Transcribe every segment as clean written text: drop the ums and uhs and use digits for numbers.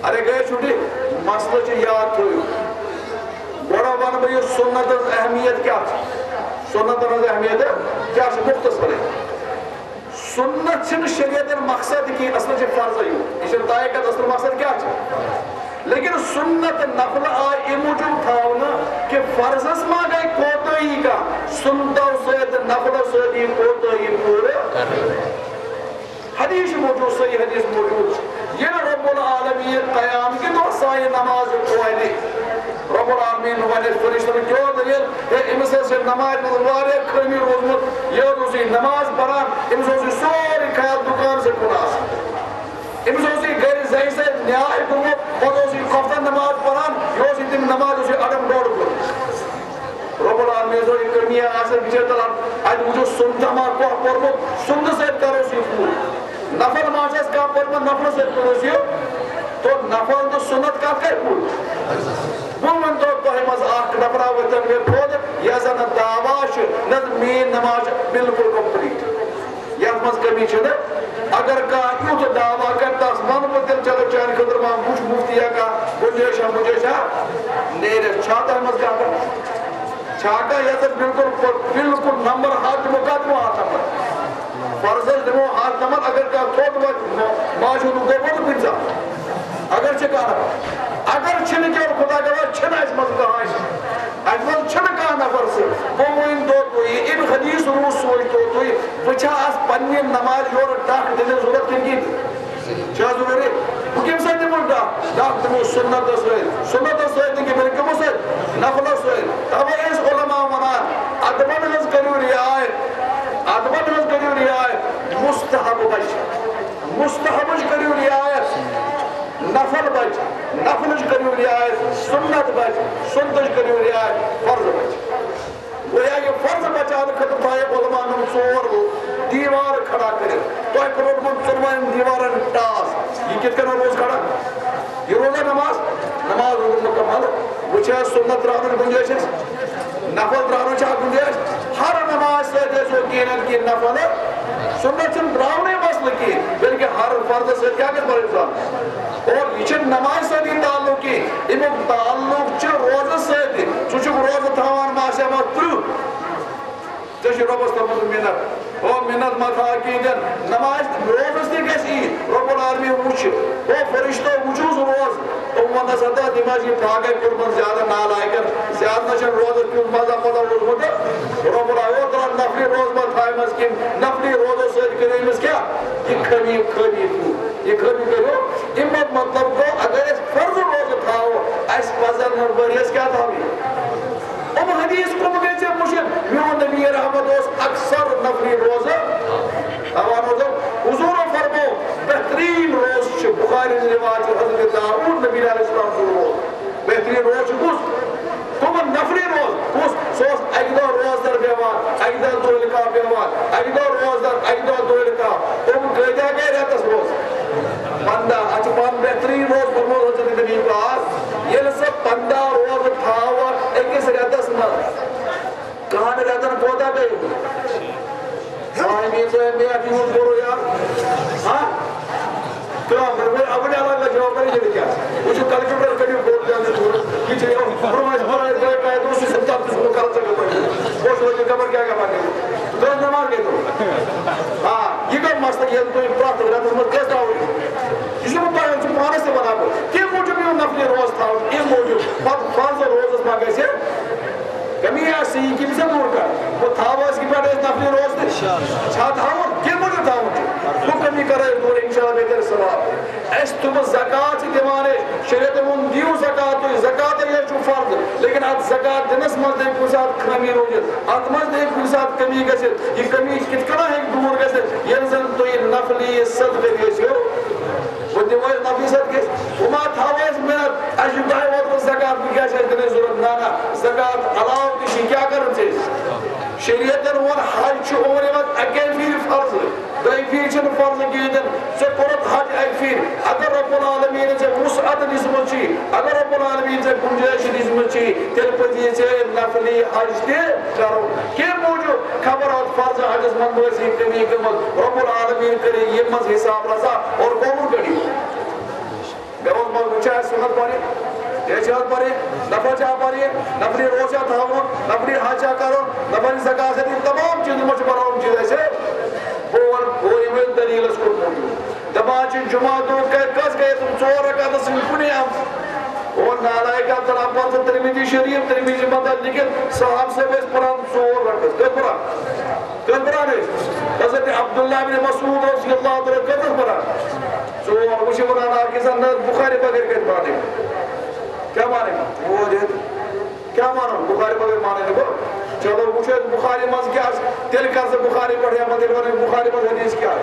ارے گئے چھٹی مسئلہ چھ یاد تھوئی گوڑا ون بھئی سنت اہمیت کیا سنت اہمیت کیا مختصر ہے سنت چھن شریعت مقصد کی اصل چھ فرض ہے یہ طے کر اصل مقصد کیا چھ لیکن سنت نفل آئی موجود تھاونا کہ فرض ما گئی کوتاہی کا سنتو سید نفل سید یہ کوتاہی پورے حدیث موجود صحیح حدیث موجود یہ رب العالمین قیام کی دو سائی نماز کوئلی رب العالمین والے فرشتہ میں کیوں دلیل ہے امسے سے نماز مدوارے کھرمی روزمت یہ روزی نماز پڑھان امسے سے سوری خیال دکان سے کناس امسے سے گھر زہی سے نیائی کرمت مدوسی کفتہ نماز پڑھان یہ سی تم نماز اسے اڈم ڈوڑ کر رب العالمین جو کرمی ہے آسر بچے تلان آج مجھے سنتا ماں کو پرمت سنت سے کرو سی پور نفل ماجز کا پرمت نفل سے کرو سی تو نفل تو سنت کا کر پور بومن تو تحمز آخ نفرہ وطن میں پھود یا زن دعواش نظمین نماز بالکل کمپلیٹ یا مز کمی چھنے اگر کا یوں تو دعویٰ کرتا اس من پر دل چلو چین خدر ماں مجھ مفتیہ کا مجھے نیرے چھاتا ہے مز کا چھاکا یا تو بالکل نمبر ہاتھ مقدمہ آتا ہے فرضل دمو ہاتھ نمبر اگر کا تھوٹ ماجود گوبر پنزا اگر چکانا اگر چھن کے اور خدا گواہ چھن اس مزدہ آئیس اجمل چھن کا نفر سے وہ ان دو توئی ان حدیث روس سوئی تو توئی بچا اس پنی نماز یور ڈاک دینے ضرورت کن کی چاہ ضروری وہ کم سے دمو ڈاک دمو سنت سوئی دن کی میرے کمو سے نفل سوئی تب اس علماء منان ادبن لز کریو رعایت مستحب مستحبش کریو رعایت نفل بچ نفلش کریو رعایت سنت بچ سنتش کریو رعایت فرض بچ وہ یہ فرض بچانے خطر تھا یہ علماء نے سور دیوار کھڑا کرے تو ایک روڈ من سنوائن دیوارن ٹاس یہ کت کرنا روز کھڑا یہ روزہ نماز روز مکمل وہ چھے سنت رہنے گنجائش نفل رہنے چھا گنجائش ہر نماز سے جیسو کینن کی نفل سنت چن براؤنے مسئلہ کی بلکہ ہر فرض سے کیا کس پر انسان اور یہ چن نماز سے دی تعلق کی امام تعلق چن روز سے دی چوچک روز تھاوان ماشا مطلو چوچک روز تھاوان منت او منت مطا کی دن نماز روز دی کسی رب العالمین وچ او فرشتہ وچوز روز امہ نسدہ دماغی پاگے قربان زیادہ نال آئے کر زیادہ نشن روز کیوں مزا روز ہوتا رب العالمین نفلی روز میں تھائی مسکن نفلی روزوں سے کریم اس کیا یہ کھمی یہ کھمی کرو امت مطلب کو اگر اس فرض روز تھاو اس پزر نربریس کیا تھا بھی ام حدیث کو مگیچے مشکل میون نبی رحمت اس اکثر نفلی روز اوان روز حضور فرمو بہترین روز چھ بخاری روایت حضرت داؤد نبی علیہ السلام کو روز بہترین روز چھ تم نفلی روز سوز اگدہ روز در بیوان اگدہ دو لکا بیوان اگدہ روز در اگدہ دو لکا تم گئیدہ گئے رہتا روز پندہ اچھا پان بہترین روز فرموز حضرت نبی پاس یہ لسا پندہ روز تھاوا ایکس رہتا سمت کہاں میں رہتا نا پودا گئے سائمی تو ہے میں ابھی بورو یار ہاں اپنے اللہ کا جواب کریں یہ کیا مجھے کلکٹر کبھی بول جانے دور کہ چھے فرمائش ہمارا جائے کہا ہے دوسری سمجھا آپ کو کال سکے پڑھیں بوش لوگے کمر کیا کیا پانے تو نمار گئے تو ہاں یہ کب ماستا یہ تو پرات ہو رہا تو سمجھ کیسا ہو رہی اس لئے مطلع ہے ان سے پانے سے بنا کو کہ موجود بھی نفلی روز تھا یہ موجود فانز روز اس ماں کیسے کمی ہے سی کی بھی سے دور کر وہ تھا وہ اس کی پہلے نفلی روز تھے چھا تھا وہ کیا موجود تھا وہ کمی کر رہے دور انشاءاللہ بہتر سواب اس تم زکاة دیوانے شریعت من دیو زکاة تو زکاة یہ جو فرض لیکن آت زکاة دنس مجد ایک پرسات کمی روجت آت مجد ایک پرسات کمی گسد یہ کمی کتکنا ہے دور گسد ینزل تو یہ نفلی صدقے دیشی ہو وہ دیوائی نفلی صدقے وما تھاوائز منت اشبائی وقت زکاة بھی کیا شاید دنے ضرورت نانا زکاة علاو کشی کیا کرن چیز شریعت ون حج عمر وقت اکیل پھر فرض دائی پھر چھن فرض کی دن سے قرط حج اکفیر اگر رب العالمین سے وسعت دسمچی اگر رب العالمین سے گنجائش دسمچی تیل پزی سے نفلی حج تے کرو کہ موجود خبر اور فرض حج منگوسی کمی کمک رب العالمین کرے یہ مز حساب رضا اور قبول کری گروز مز وچھا ہے سنت پڑے احتیاط پڑے نفل چاہ پڑے نفلی روزہ تھاو نفلی حج کرو نفلی زکات سے تمام چیز مجھ پر ہم چیز ایسے وہ ایمیل دلیل اس کو موجود دماغ جمعہ دو کس گئے تم 4 رکعت سنکنے ہم اور نالائے کا طرح پر ترمیدی شریف ترمیدی مدد لیکن صحاب سے بیس پران 4 رکعت کس پران ہے حضرت عبداللہ بن مسعود رضی اللہ تعالیٰ کس پران 4 مجھے بنانا کہ سندر بخاری بغیر کس پرانے کیا مانے گا وہ دیت کیا مانا بخاری بغیر مانے گا چلو مجھے بخاری مز کیا تیل کر سے بخاری پڑھیا مدر ورنہ بخاری مز حدیث کیا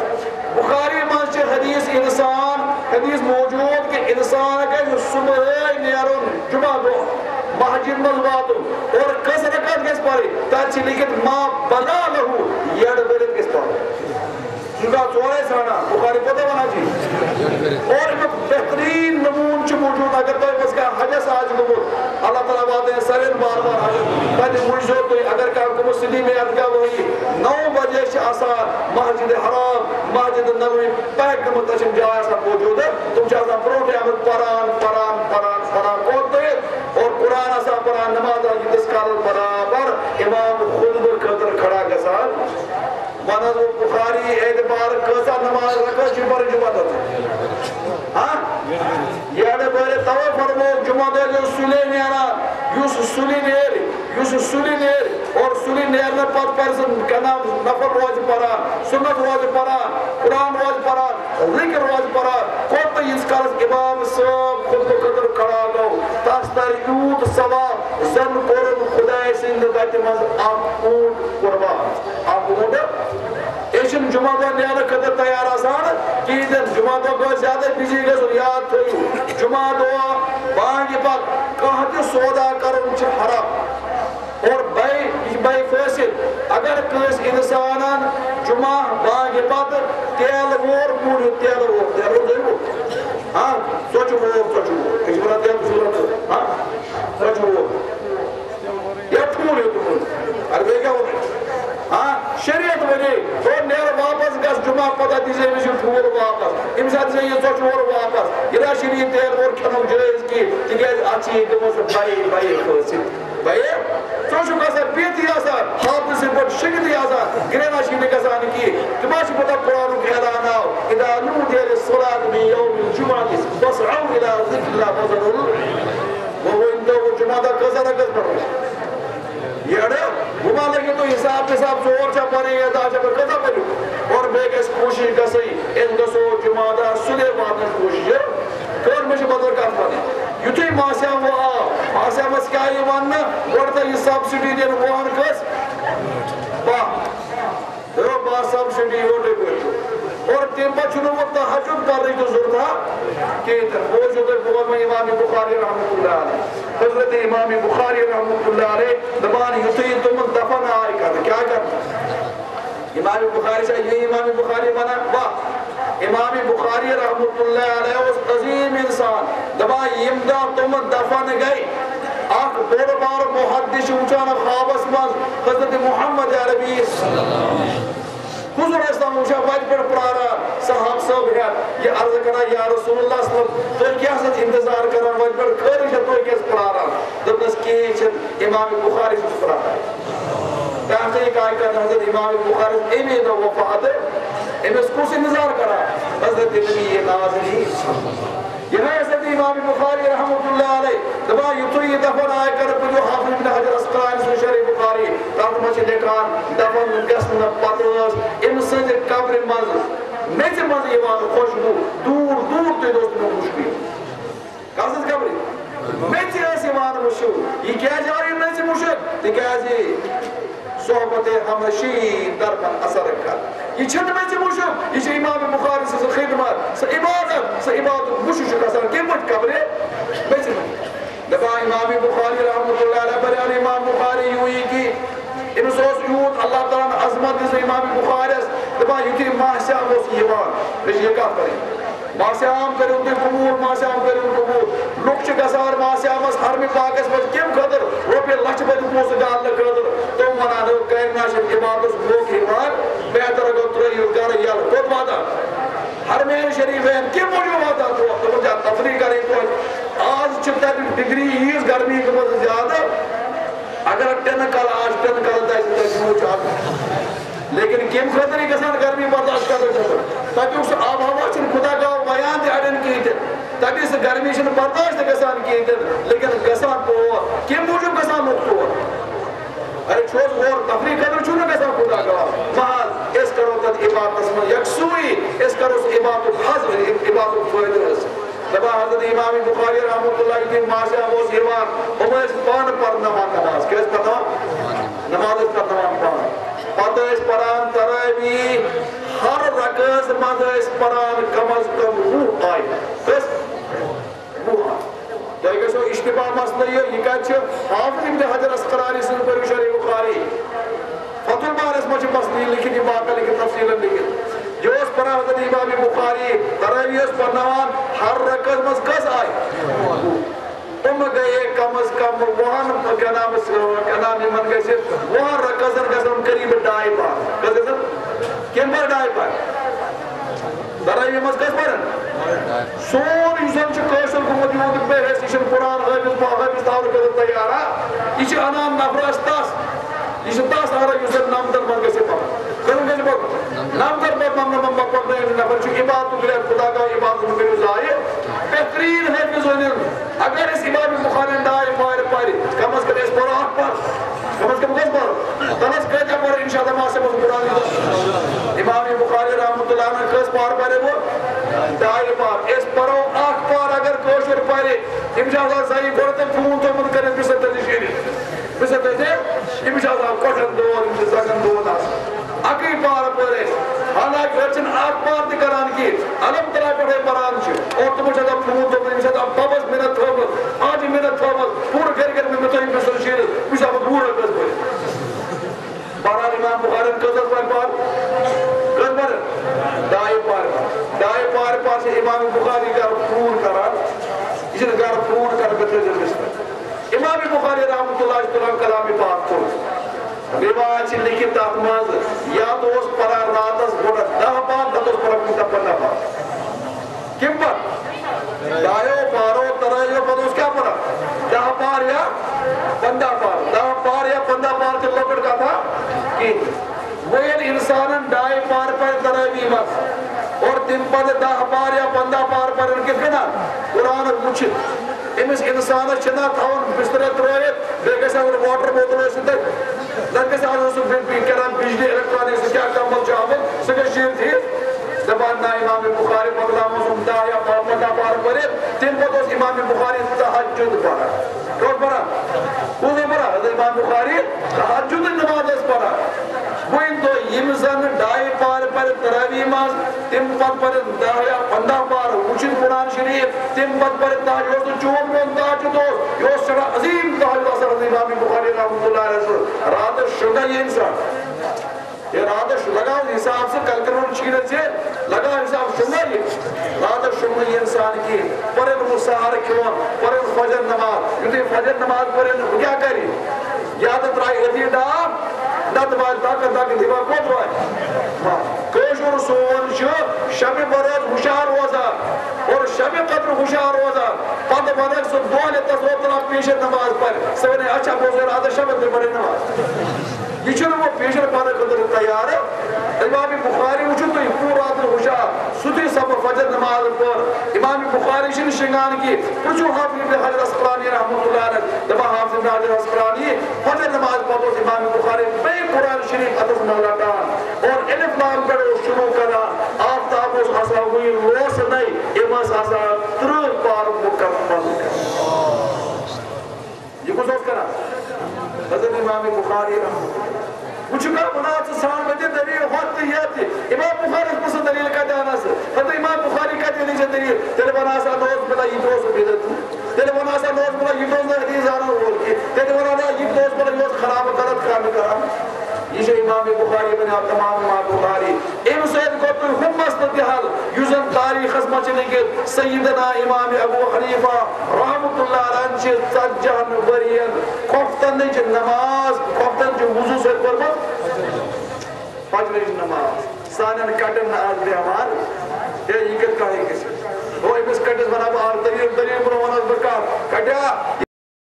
بخاری مز چھ حدیث انسان حدیث موجود کہ انسان کا جو صبح نیرون جمعہ دو مسجد مز واتو اور کس رکعت کس پڑھے تاچی لیکن ما بنا لہو یڑ برد کس پڑھے چونکہ چورے سانا بخاری پتہ بنا جی اور ایک بہترین نمون چھ موجود اگر تو بس کا حجس آج نمون اللہ تعالیٰ بات ہے سرین بار بار حجس بعد مجھو تو اگر کہ آپ کو مسلی میں ادگاہ ہوئی 9 بجے سے آسان مسجد حرام مسجد نبوی پیک متشم جائے سا موجود ہے تم چاہتا پروٹے آمد پران کوتے اور قرآن آسان پران نماز آجی دسکال برابر امام خود برقدر کھڑا گسان منظر بخاری اعتبار کسا نماز رکھا شبر جمعہ دتا ہاں یاد بارے توے فرمو جمعہ دے جو سلی نیرا یوس سلی نیر اور سلی نیرنا پت پرسن کنا نفر واج پرا سنت واج پرا قرآن واج پرا ذکر واج پرا کوتا اس کارس امام صاحب خود قدر کھڑا گو تاستر یود ثواب زن قرن خدای سند گاتی مز آپ اونٹ قربان آپ اونٹ ایشن جمعہ دو نیانا قدر تیار آسان کی دن جمعہ دو کو زیادہ بیجی گئے سن یاد تھوئی جمعہ دو بانگی پاک کہتے سودا کرن چھ حرام اور بائی فیصل اگر کس انسانان جمعہ بانگی پاک تیل وور پوری تیل وور ہاں سوچو ایک بنا تیل صورت ہاں سوچو یا پوری ارے کیا ہوتا ہے ہاں شریعت بنی تو نیر واپس گس جمعہ پتہ دیجئے مجھے پھول واپس امساد سے یہ سوچ اور واپس یہ شریعت تیر اور کھنو جائز کی تیگیز آچی دمو سے بائی خلصت بائی سوچو کسا پیتی آسا حافظ سے بڑھ شکتی آسا گرینا شیدی کسا نکی تماشی پتہ قرآن کے اعلان آو اذا نودی للصلاة من یوم الجمعہ فاسعوا الى ذکر اللہ فضل وہ اندو جمعہ دا کسا رکس پڑھو یہ اڑے گھما لگے تو حساب زور چا پڑے یا دا چا پر کتا پڑے اور بیگ اس کوشش کسی ان گسو جمعہ دا سلے واتن کوشش ہے کر مجھے بدر کام پڑے یوتی ماسیا وہ ماسیا مسکائی واننا بڑھتا یہ سبسیڈی دین وہاں کس با سبسیڈی ہونے پر اور تیمہ چنو وہ تحجد کر رہی تو ضرور تھا کہ وہ جو دے بغم امام بخاری رحمت اللہ علیہ حضرت امام بخاری رحمت اللہ علیہ دبان یوتی تم دفن آئے کرتے کیا کرتے امام بخاری سے یہ امام بخاری بنا واہ امام بخاری رحمت اللہ علیہ اس عظیم انسان دبان یمدہ تم دفن گئی آخ بڑھ بار محدث اونچانا خوابس مز حضرت محمد عربی حضور اسلام اوشا واج پر پرارا صحاب صاحب ہے یہ عرض کرنا یا رسول اللہ صلی اللہ علیہ وسلم تو کیا ساتھ انتظار کرنا واج پر کھری ہے تو کیس پرارا دبنس کی چھت امام بخاری سے پرارا تحقیق آئی کرنا حضرت امام بخاری امید و وفات امس کو سے انتظار کرا حضرت نبی ناظری یہ ہے حضرت امام بخاری رحمت اللہ علیہ دبا یطوی دفن آئے کر جو حافظ بن حجر اسقلانی سے شریف بخاری تحت مچے دیکھان دفن گسن پترس امسد قبر مز میچ مز ایوان خوشبو دور دور تے دوست میں خوشبی کاسد قبری میچ ایسی ایوان مشو یہ کیا جا رہی میچ مشو تکیازی صحبت ہمشی در پر اثر کر یہ چھت میچ مشو یہ امام بخاری سے خدمت سے عبادت مشو شکا سر قیمت قبری میچ دفع امام بخاری رحمت اللہ علیہ بیان امام بخاری یوئی کی ان سوز یود اللہ تعالیٰ عظمت سے امام بخاری دفع یوتی محسیان اس ایوان لیکن یہ کہا کریں ماسیام کرو تھی قبول ماسیام کرو قبول لوگ گسان ماسیام حرم پاکس مز کم خطر روپیے لچھ بد پوس ڈالنے خطر تم ونان گر ناشن عبادت موقع ہیوان بہتر اگر ترو گر یل کت واتا حرمین شریف کم موجود واتا تو تم جا تفریح کریں تو آج چھتا ڈگری ہیز گرمی کمز زیادہ اگر ٹین کال آج ٹین کال دائز تجمو چاہتا لیکن کم خطر ہی گسان گرمی برداشت کرتے چھتا تاکہ اس آب ہوا چھن خدا کا بیان دے اڑن کی تاکہ اس گرمی چھن برداشت گسان کی لیکن گسان تو کم موجود گسان لوگ تو ارے چھوز اور تفریح قدر چھونا گسان خدا کا محال اس کرو تد عبادت اسم یکسوئی اس کرو اس عبادت حضر عبادت فوید رس دبا حضرت امام بخاری رحمت اللہ کی ماشاء اللہ سیوان امیس پان پر نماز کیس پتا نماز کا نماز پان پتہ اس پران تراوی ہر رکعت مز اس پران کم از کم روح آئی کس روح آئی تو ایک سو اشتباہ مسئلہ یہ کہتے ہیں حافظ ابن حجر اسقلانی سن پر شریف بخاری فتح البار اس مجھے مسئلہ لکھی دی باقی لکھی تفصیل لکھی جو اس پر حضرت امام بخاری تراوی اس پر نوان ہر رکعت مز کس آئی تم گئے کم از کم وہاں کنام من گئے سے وہاں رکزن گزن قریب ڈائی پار گزن کم پر ڈائی پار درائی مز کس پرن سون یوزن چھ کوشل کو موجود بے حیث ایشن قرآن حافظ تاور گزن تیارا ایچ انام نفراش تاس ایچ تاس آرہ یوزن نام در من گئے سے پار گزن گزن پار نام در پر ممن پاک نفر چھ عبادت گرے خدا کا عبادت مگر زائے بہترین حافظ ہونے اگر اس امام بخاری دائے پائر پائر کم از کم اس پر آٹھ پر کم از کم کس پر تنس کہتا پر انشاءاللہ ماں سے مذکرانی دا امام بخاری رحمت اللہ عنہ کس پار پائر وہ دائے پار اس پر آٹھ پار اگر کوشر پائر انشاءاللہ صحیح کرتے فون تو من کرنے بسر تجیشیری بسر تجیشیری انشاءاللہ کٹھن دو انتظاگن دو ناس اکی پار پائر حالانکہ گرچن آٹھ پار دکران کی علم طرح پڑھے پران چھے اور تم مجھے اب فون تو من انشاءاللہ بابس منت تھومت آج منت تھومت پور گھر گھر میں متعین بسر شیر مجھے اب پورا کس پائر باران امام بخاری قدر پار دائے پار سے امام بخاری کا پور کران اسے گھر پور کر بچے جلس امام بخاری رحمت اللہ اسلام کلامی پاک کو روایت سے لکھی تحماز یا تو اس پرا راتس بڑا 10 پار دتوس پرا کتا 15 پار کم پر دائیو پارو ترائیو پر اس کیا پرا 10 پار یا 15 پار 10 پار یا 15 پار کے لوگڑ کا تھا کہ وہ یہ انسانن دائے پار پر ترائیوی مت اور تم پر 10 پار یا 15 پار پر ان کے کنا قرآن مچھت امس انسان چنا تھاون بستر ترویت بیگے سے واٹر بوتل ہے سدھر لڑکے سے آج کران بجلی الیکٹرانک سے کیا کامل چاہمل سکشیر تھی زبان نا امام بخاری مقدام سمدہ یا پاپتا پار پرے تین پر اس امام بخاری تحجد پارا کون پارا؟ کوزے پارا حضرت امام بخاری تحجد نماز اس پارا وین تو یمزن ڈائی پار پر تراوی ماز تم پت پر 10 یا 15 پار وچن قرآن شریف تم پت پر تاج تو چون میں تاج تو یہ سڑا عظیم تاج اثر امام بخاری رحمۃ اللہ علیہ رات شدہ یہ انسان یہ رات لگا حساب سے کل کرون چیرت سے لگا حساب شدہ یہ رات شدہ یہ انسان کی پرن مسحر کیون پرن فجر نماز یعنی فجر نماز پرن کیا کری یادت رائی ادھی ڈام نت باید تاکہ تاکہ دیوار کود رائے کوشور سون شب بروز ہوشار روزہ اور شب قدر ہوشار روزہ پتہ بدک سو دولے تصوتنا پیش نماز پر سونے اچھا بوزر آدھا شب اندر بڑے نماز یہ چھو وہ پیشر پانے قدر تیار ہے امام بخاری وچھو تو یہ پورا دن ہوشار سدھی سب فجر نماز پر امام بخاری شن شنگان کی پچھو حافظ ابن حجر اسقلانی رحمت اللہ علیہ دبا حافظ ابن حجر اسقلانی فجر نماز پر امام بخاری بے قرآن شریف حدث مولا ڈان اور الف لام کرو شروع کرا آفتاب اس حسا ہوئی روس نہیں امس حسا تر پار مکمل کرا یہ کچھ اس کرا حضرت امام بخاری رحمت اللہ کچھ کا مناظر سال بجے دلیل وقت یہ تھی امام بخاری اس پر دلیل کا جانا سے حضرت امام بخاری کا دلیل سے دلیل تیرے بناسا دوست بلا یہ دوست بیدت تیرے بناسا دوست بلا یہ دوست حدیث آنا ہو کی تیرے بناسا یہ دوست بلا یہ خراب غلط کام کرا یہ امام بخاری بنا تمام امام بخاری ام سید کو تو ہم مستحل یوزن تاریخ اسما چلے کہ سیدنا امام ابو حنیفہ رحمۃ اللہ علیہ ژتجہن ورین کفتن نماز کفتن وضو سے پڑھت فجر نماز سانن کٹن آج دیوان یہ کت کہے کسی وہ امس کٹس بنا آر دلیل برو ونس بکار کٹیا